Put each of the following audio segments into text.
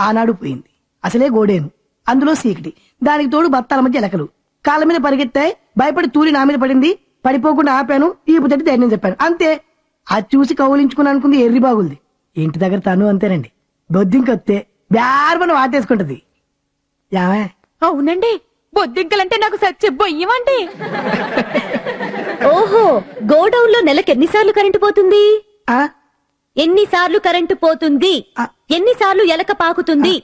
ఆనాడు పోయింది. అసలే గోడేను, అందులో సీకటి, దానికి తోడు బత్తాల మధ్య ఎలకలు. కాళ్ళ మీద పరిగెత్తాయి, భయపడి తూరి నా మీద పడింది. పడిపోకుండా ఆపాను, ఈపు తట్టి ధైర్యం చెప్పాను, అంతే. అది చూసి కౌలించుకుని అనుకుంది ఎర్రి బాగుంది. ఇంటి దగ్గర తను అంతేనండి, బొద్దింకొత్తే బ్యార్మను వాటేసుకుంటది. యావే అవునండి, బొద్దింకలంటే నాకు సచ్చి బొయ్యమండి. ఓహో, గోడౌన్ లో నెలకు ఎన్నిసార్లు కరెంటు పోతుంది? ఆ ఎన్నిసార్లు కరెంటు పోతుంది? ఎన్నిసార్లు ఎలక పాకుతుంది?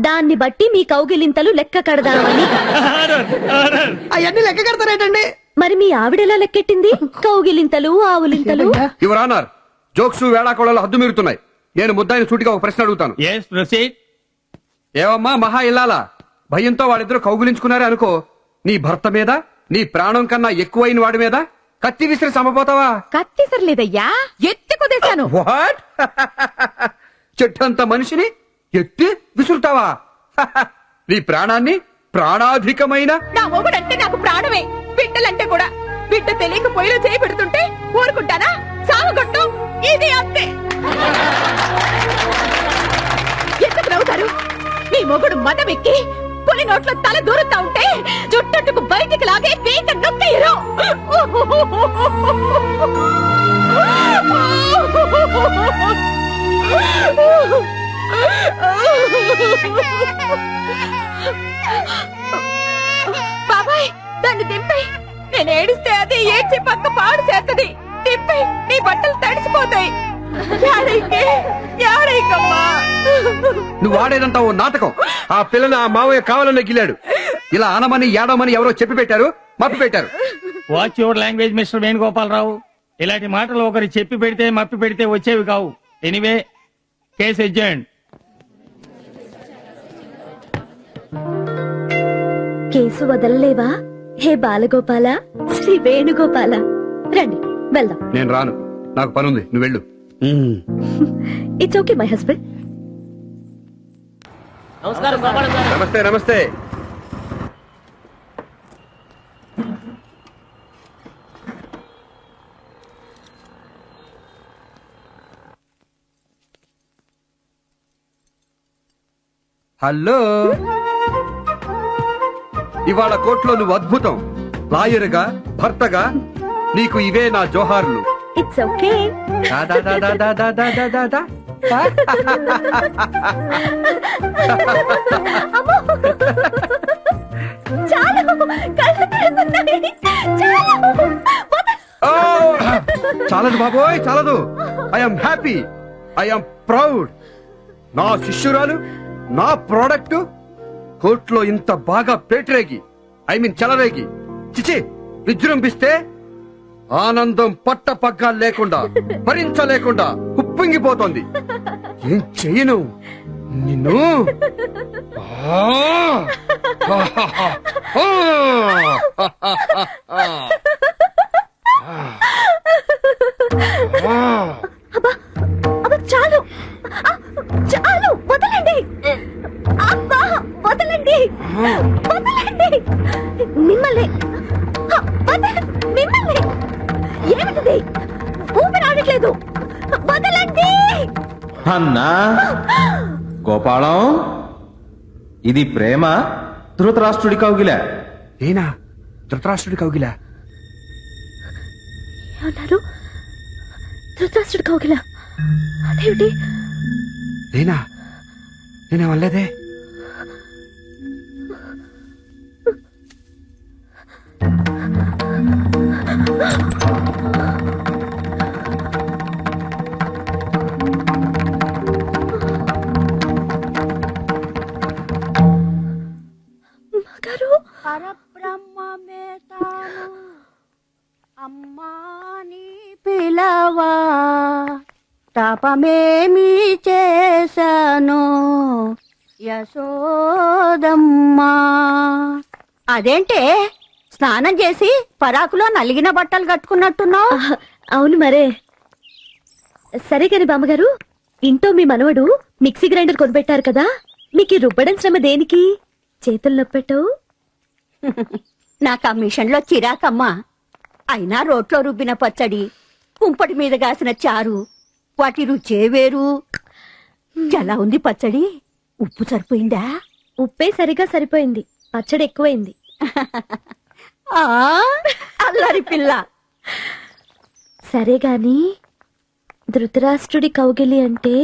దాన్ని బట్టి మీ కౌగిలింతలు లెక్క కడదామని. అవన్నీ లెక్క కడతారేటండి? మరి మీ ఆవిడెలా లెక్కెట్టింది? కౌగిలింతలు, ఆవులింతలు. యువర్ ఆనర్, జోక్స్ వేళాకోళాలు హద్దు మీరుతున్నాయి. నేను ముద్దాయిని సూటిగా ఒక ప్రశ్న అడుగుతాను. ఏవమ్మా మహా ఇల్లాలా, భయంతో వాళ్ళిద్దరూ కౌగులించుకున్నారే అనుకో, నీ భర్త మీద నీ ప్రాణం కన్నా ఎక్కువైన వాడి మీద కత్తి విసిరి సమపోతావా? కత్తిసరలేదయ్యా, ఎత్తి కుదేశాను. వాట్? చెట్టంత మనిషిని ఎత్తి విసురుతావా? నీ ప్రాణాన్ని ప్రాణాధికమైన నా మొగుడంటే నాకు ప్రాణమే, బిడ్డలంటే కూడా. బిడ్డ తెలియక పొయ్యిలో చేయి పెడుతుంటే ఊరుకుంటానా? సాగుగొట్టు, ఇది అంతే. ఎందుకు నవ్వుతారు? మీ మొగుడు మదమెక్కి పులి నోట్లో తల దూరుతా ఉంటే జుట్టట్టుకు బయటికి లాగే పీక నొక్కిరు. బాబాయ్, దాన్ని దింపై. నేను ఏడిస్తే అది ఏడ్చి పక్క పాడు చేస్తది. దింపై, నీ బట్టలు తడిసిపోతాయి. నువ్వు ఆడేదంతా ఓ నాటకం. ఆ పిల్లని ఆ మావయ్య కావాలనే గిల్లాడు. ఇలా అనమని ఏడమని ఎవరో చెప్పి పెట్టారు, మప్పి పెట్టారు. Watch your language mister Venugopala Rao. ఇలాంటి మాటలు ఒకరు చెప్పి పెడితే మప్పి పెడితే వచ్చేవి కావు. Anyway, case ఎడ్జెంట్. కేసు వదలలేవా? హే బాలగోపాల, శ్రీ వేణుగోపాల, రండి వెళ్దాం. నేను రాను, నాకు పనుంది, నువ్వు వెళ్ళు. It's okay my husband. నమస్తే నమస్తే. హలో, ఇవాళ కోర్టులో నువ్వు అద్భుతం. లాయర్గా, భర్తగా నీకు ఇవే నా జోహార్లు. It's okay. చాలదు బాబోయ్, చాలదు. I'm happy, I'm proud. నా శిష్యురాలు, నా ప్రోడక్ట్ కోర్టులో ఇంత బాగా పేటరేగి, చెలరేగి, చిచి విజృంభిస్తే ఆనందం పట్ట పగ్గాలు లేకుండా, భరించలేకుండా ఉప్పొంగిపోతోంది. ఏం చెయ్యను నిన్ను? చాలు చాలు, వదలండి. అబ్బా వదలండి, వదలండి. మిమ్మల్ని మిమ్మల్ని ఏమిటిది? ఊపిరి ఆడట్లేదు, వదలండి. అన్నా గోపాలం, ఇది ప్రేమ ధృతరాష్ట్రుడి కౌగిలా? నేనా ధృతరాష్ట్రుడి కౌగిలా? ఏమన్నారు? ధృతరాష్ట్రుడి కౌగిలా? అదేమిటి? నేనేమనలేదే. మగారు, పరబ్రహ్మమే తాను అమ్మాని పిలవా, తపమేమి చేశాను యశోదమ్మా. అదేంటే స్నానం చేసి పరాకులో నలిగిన బట్టలు కట్టుకున్నట్టున్నావు? అవును మరే. సరే కాని బామ్మగారు, ఇంట్లో మీ మనవడు మిక్సీ గ్రైండర్ కొనిపెట్టారు కదా, మీకు రుబ్బడం శ్రమ దేనికి? చేతులు నొప్పెట్టవు? నాకు ఆ మిషన్ లో చిరాకమ్మా. అయినా రోట్లో రుబ్బిన పచ్చడి, కుంపటి మీద కాసిన చారు, వాటి రుచే వేరు. ఎలా ఉంది పచ్చడి? ఉప్పు సరిపోయిందా? ఉప్పే సరిగా సరిపోయింది, పచ్చడి ఎక్కువైంది. ఆ అల్లరి పిల్ల. సరే గాని ధృతరాష్ట్రుడి కౌగిలి అంటే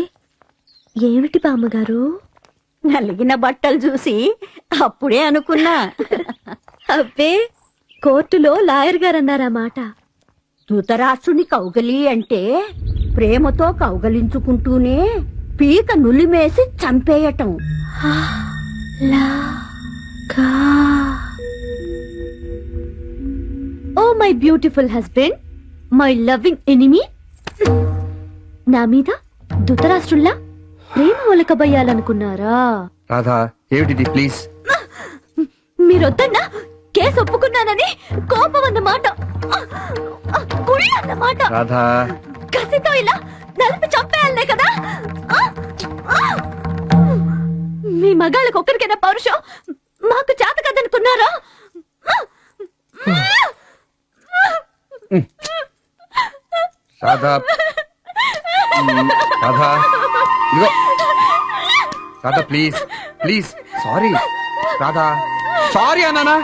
ఏమిటి బామ్మగారు? నలిగిన బట్టలు చూసి అప్పుడే అనుకున్నా. అబ్బే, కోర్టులో లాయర్ గారు అన్నారా మాట. ధృతరాష్ట్రుని కౌగలి అంటే ప్రేమతో కౌగలించుకుంటూనే పీక నులిమేసి చంపేయటం. Oh my beautiful husband, my loving enemy, నా మీద ధృతరాష్ట్రుల్లా ప్రేమ ఒలకబయ్యాలనుకున్నారా? రాధా ఏమిటిది ప్లీజ్. మీరొద్దన్నా కేసు ఒప్పుకున్నానని కోపం అన్నమాట, కుళ్ళ అన్నమాట. రాధా కసితో ఇలా నలిపి చంపేయాలనే కదా. మీ మగాళ్ళకి ఒక్కరికైనా పౌరుషం మాకు చేత కదనుకున్నారా? రాధా రాధా ఇదిగో Radha please please. Sorry Radha, sorry అన్నానా?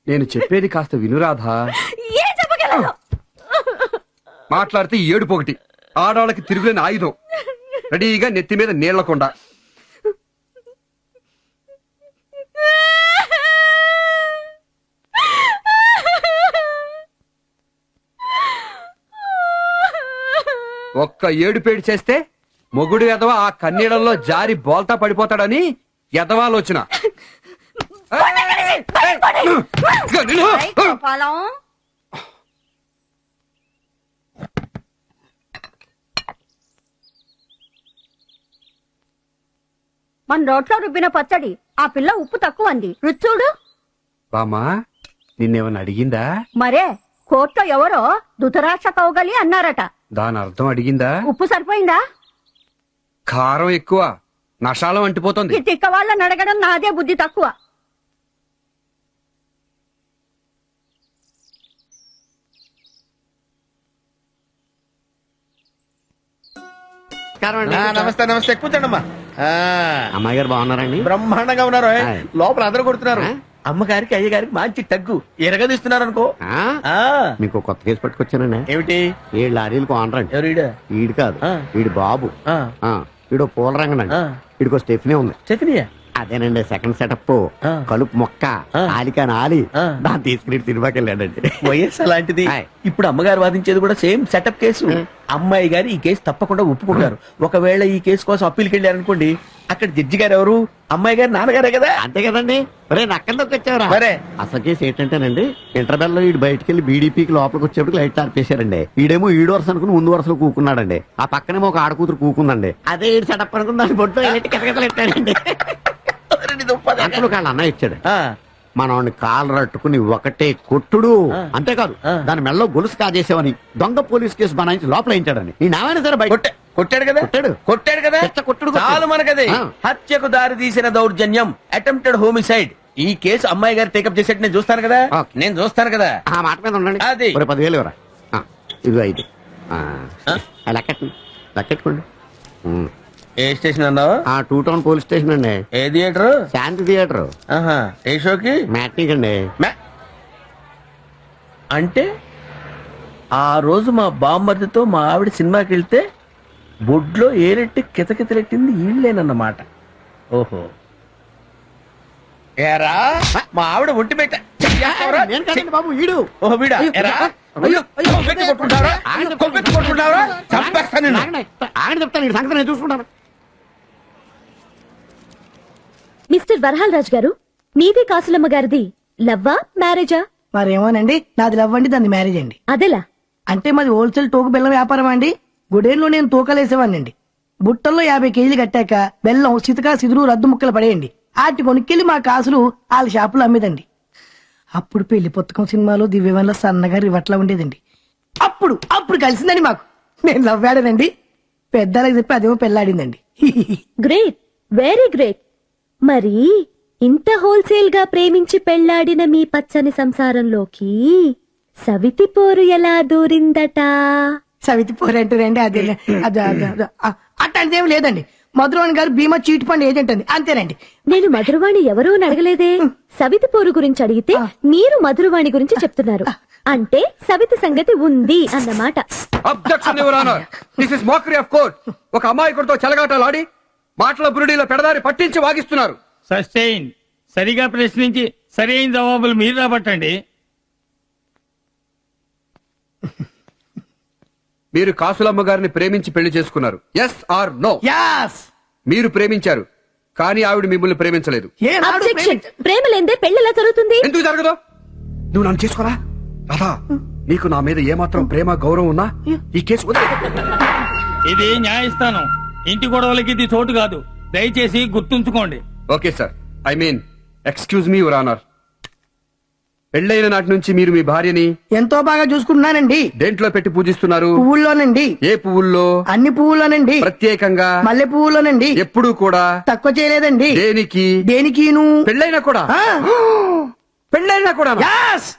నేను చెప్పేది కాస్త వినురాధా. ఏం చెప్పగలను? మాట్లాడితే ఏడుపు ఒకటి, ఆడవాళ్ళకి తిరుగులేని ఆయుధం, రెడీగా నెత్తి మీద నీళ్లకుండా. ఒక్క ఏడుపేడు చేస్తే మొగుడు ఎదవ ఆ కన్నీళ్ళల్లో జారి బోల్తా పడిపోతాడని ఎదవాలోచన. ఏయ్ గోపాలం, మన రోట్లో రుబ్బిన పచ్చడి. ఆ పిల్ల ఉప్పు తక్కువ అంది, రుచూడు. బామ్మా నిన్నేమన్నా అడిగిందా? మరే కోర్టులో ఎవరో ధృతరాష్ట్ర కౌగలి అన్నారట. దాని అర్థం అడిగిందా? ఉప్పు సరిపోయిందా? కారం ఎక్కువ, నషాలం అంటిపోతుంది. ఈ తిక్క వాళ్ళని అడగడం నాదే బుద్ధి తక్కువ. నమస్తే నమస్తే, కూర్చోండమ్మా. అమ్మాయి గారు బాగున్నారండి? బ్రహ్మాండంగా ఉన్నారు. హాయ్. లోపల అందరూ కొడుతున్నారు. అమ్మగారికి అయ్యగారికి మంచి తగ్గు ఎరగదీస్తున్నారు అనుకో. ఆ? మీకు కొత్త కేసు పట్టుకొచ్చానండి. ఏమిటి? ఏ లారీలకు ఆనర్ అండి. ఎవరు ఈడ? ఈడు కాదు, ఆ. ఈడు బాబు. ఆ. ఈడు పూల రంగనండి. ఆ. ఈడికో స్టెఫ్నీ ఉంది. చతినియా? అదేనండి సెకండ్ సెటప్. ఆ. కలుపు మొక్క ఆ. ఆలికాని ఆలి ఆ. దాన్ని తీసుకుని సినిమాకి వెళ్ళాడండి. వయస్సు అలాంటిది. హాయ్. ఇప్పుడు అమ్మగారు వాదించేది కూడా సేమ్ సెటప్ కేసు. అమ్మాయి గారు ఈ కేసు తప్పకుండా ఒప్పుకుంటారు. ఒకవేళ ఈ కేసు కోసం అప్పీల్కి వెళ్ళారనుకోండి, అక్కడ జడ్జి గారు ఎవరు? అమ్మాయి గారు నాన్నగారే కదా. అంతే కదండి. ఒరే నక్కల్లోకి వచ్చావరా? మరే. అసలు కేసు ఏంటంటేనండి, ఇంటర్వెల్ లో ఈడు బయటికి వెళ్ళి బీడీపీకి లోపలికి వచ్చేప్పుడు లైట్ ఆర్పేశారండి. ఈడేమో ఈడు వరుస అనుకుని ముందు వరుసలో కూకున్నాడండి. ఆ పక్కనేమో ఒక ఆడకూతురు కూకుందండి. అదే ఈడు సెటప్ అనుకుని దాని బొట్టు కిటకిటలెట్టాడండి. అంతలో వాళ్ళ అన్న ఇచ్చాడు. మనవాడిని కాలు రట్టుకుని ఒకటే కొట్టుడు. అంతేకాదు దాని మెడలో గొలుసు కాజేసావని దొంగ పోలీస్ కేసు బనాయించి లోపల వేయించాడని. ఈ నావైనా సరే బయట కొట్టాడు కదా. కొట్టాడు. కొట్టాడు కదా. చెత్త కొట్టుడు చాలు మనకది. ఆ. హత్యకు దారి తీసిన దౌర్జన్యం, అటెంప్టెడ్ హోమిసైడ్. ఈ కేసు అమ్మాయి గారు టేకప్ చేసేట్టు నేను చూస్తాను కదా. ఓకే. నేను చూస్తాను కదా. ఆ మాట మీద ఉండండి. అది. ఒరే 10,000 ఇవ్వరా? ఇది 5. లెక్కెట్టుకోండి. ఏ స్టేషన్ అన్నావు? 2 టౌన్ పోలీస్ స్టేషన్ అండి. ఏ థియేటర్? శాంతి థియేటర్. ఏ షోకి? మ్యాట్నిక్ అండి. అంటే ఆ రోజు మా బామ్మర్దితో మా ఆవిడ సినిమాకి వెళ్తే బొడ్లో ఏరెట్టి కితకితలెట్టింది ఈళ్ళేనన్నమాట. ఓహో, ఏరా మా ఆవిడ ఒంటి పెట్ట. నేను కాదండి బాబు, ఈడు. ఓహో వీడా? ఏరా అయ్యో, అయ్యో, కొవ్వెత్తి కొట్టుకుంటావరా? కొవ్వెత్తి కొట్టుకుంటావరా? చంపేస్తాను నిన్ను. ఆగండి చెప్తాను, ఈ సంగతి నేను చూసుకుంటాను. మిస్టర్ వరహాల్ రాజ్ గారు, మీది కాసులమ్మ గారిది లవ్వా మ్యారేజా? మరేమోనండి, నాది లవ్ అండి, దాన్ని మ్యారేజ్ అండి. అదెలా? అంటే మాది హోల్సేల్ తోకు బెల్లం వ్యాపారం అండి. గుడేన్లో నేను తూకలేసేవాడినండి. బుట్టల్లో 50 కేజీలు కట్టాక బెల్లం సితకా సిదురు రద్దు ముక్కలు పడేయండి. వాటి కొనుక్కెళ్ళి మా కాసులు వాళ్ళ షాపులో అమ్మేదండి. అప్పుడు పెళ్లి పుస్తకం సినిమాలో దివ్యవన్లో సన్నగా రివట్లా ఉండేదండి. అప్పుడు కలిసిందండి మాకు. నేను లవ్ ఆడానండి. పెద్దలకు చెప్పి అదేమో పెళ్ళాడిందండి. Great, very great. మరి ఇంత హోల్సేల్ గా ప్రేమించి పెళ్లాడిన మీ పచ్చని సంసారంలోకి సవితి పోరు ఎలా దూరిందట? సవితి పోరంటారండి. అదే అట్లాంటిదేం లేదండి. మధురవాణి గారు భీమా చీట్ ఫండ్ ఏజెంట్ అండి, అంతేనండి. నేను మధురవాణి ఎవరూ అని అడగలేదే. సవితి పోరు గురించి అడిగితే మీరు మధురవాణి గురించి చెప్తున్నారు. అంటే సవితి సంగతి ఉంది అన్నమాట. Objection your honour, this is mockery of court. ఒక అమాయకుడితో చెలగాటలాడి మాటల బురుడీలో పెడదారి పట్టించి వాగిస్తున్నారు. సస్టైన్. సరిగా ప్రశ్నించి సరైన జవాబులు మీరు రాబట్టండి. మీరు కాసులమ్మ గారిని ప్రేమించి పెళ్లి చేసుకున్నారు. Yes or no? యాస్. మీరు ప్రేమించారు, కానీ ఆవిడ మిమ్మల్ని ప్రేమించలేదు. అబ్జెక్షన్. ప్రేమ లేదే పెళ్లి ఎలా జరుగుతుంది? ఎందుకు జరగదు? నువ్వు నన్ను చేసుకోరా రాధా? నీకు నా మీద ఏమాత్రం ప్రేమ గౌరవం ఉన్నా ఈ కేసు వదిలే. ఇది న్యాయస్థానం, ఇంటి గొడవలకి ఇది చోటు కాదు. దయచేసి గుర్తుంచుకోండి. Okay sir, I mean excuse me your honour. పెళ్ళైన నాటి నుంచి మీరు మీ భార్యని ఎంతో బాగా చూసుకుంటున్నానండి. దేంట్లో పెట్టి పూజిస్తున్నారు? పువ్వుల్లోనండి. ఏ పువ్వుల్లో? అన్ని పువ్వుల్లోనండి. ప్రత్యేకంగా మల్లె పువ్వుల్లోనండి. ఎప్పుడూ కూడా తక్కువ చేయలేదండి. దేనికి? దేనికిను. పెళ్ళైనా కూడా? ఆ. పెళ్ళైనా కూడా? యాస్.